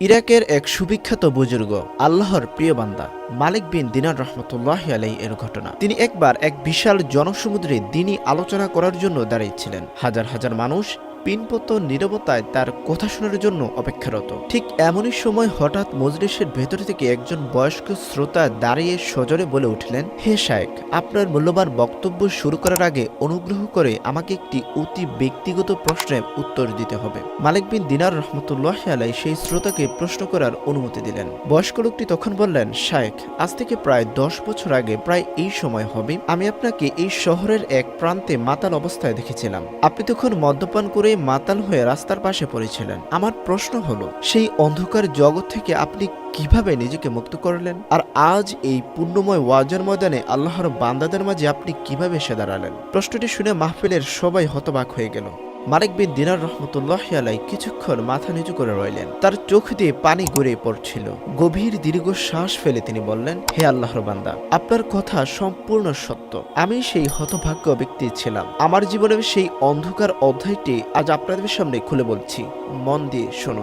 ইরাকের এক সুবিখ্যাত বুজুর্গ আল্লাহর প্রিয় বান্দা মালিক বিন দিনার রহমতুল্লাহি আলাইহি এর ঘটনা। তিনি একবার এক বিশাল জনসমুদ্রে দ্বীনি আলোচনা করার জন্য দাঁড়িয়েছিলেন। হাজার হাজার মানুষ পিনপত নীরবতায় তার কথা শোনার জন্য অপেক্ষারত। ঠিক এমনই সময় হঠাৎ মজলিসের ভেতর থেকে একজন বয়স্ক শ্রোতা দাঁড়িয়ে সজোরে বলে উঠলেন, হে শায়েখ, আপনার মূল্যবান বক্তব্য শুরু করার আগে অনুগ্রহ করে আমাকে একটি অতি ব্যক্তিগত প্রশ্নের উত্তর দিতে হবে। মালিক বিন দিনার রহমতুল্লাহি আলাইহি সেই শ্রোতাকে প্রশ্ন করার অনুমতি দিলেন। বয়স্ক লোকটি তখন বললেন, শায়েখ, আজ থেকে প্রায় 10 বছর আগে প্রায় এই সময় হবে আমি আপনাকে এই শহরের এক প্রান্তে মাতাল অবস্থায় দেখেছিলাম। আপনি তখন মদ্যপান করে মাতাল হয়ে রাস্তার পাশে পড়েছিলেন। আমার প্রশ্ন হলো, সেই অন্ধকার জগৎ থেকে আপনি কিভাবে নিজেকে মুক্ত করলেন? আর আজ এই পুণ্যময় ওয়াজের ময়দানে আল্লাহর বান্দাদের মাঝে আপনি কিভাবে এসে দাঁড়ালেন? প্রশ্নটি শুনে মাহফিলের সবাই হতবাক হয়ে গেল। মালিক বিন দিনার রহমতুল্লাহি আলাইহি কিছুক্ষণ মাথা নিচু করে রইলেন। তার চোখ দিয়ে পানি গড়িয়ে পড়ছিল। গভীর দীর্ঘ শ্বাস ফেলে তিনি বললেন, হে আল্লাহর বান্দা, আপনার কথা সম্পূর্ণ সত্য। আমি সেই হতভাগ্য ব্যক্তি ছিলাম। আমার জীবনের সেই অন্ধকার অধ্যায়টি আজ আপনাদের সামনে খুলে বলছি। মন দিয়ে শুনুন।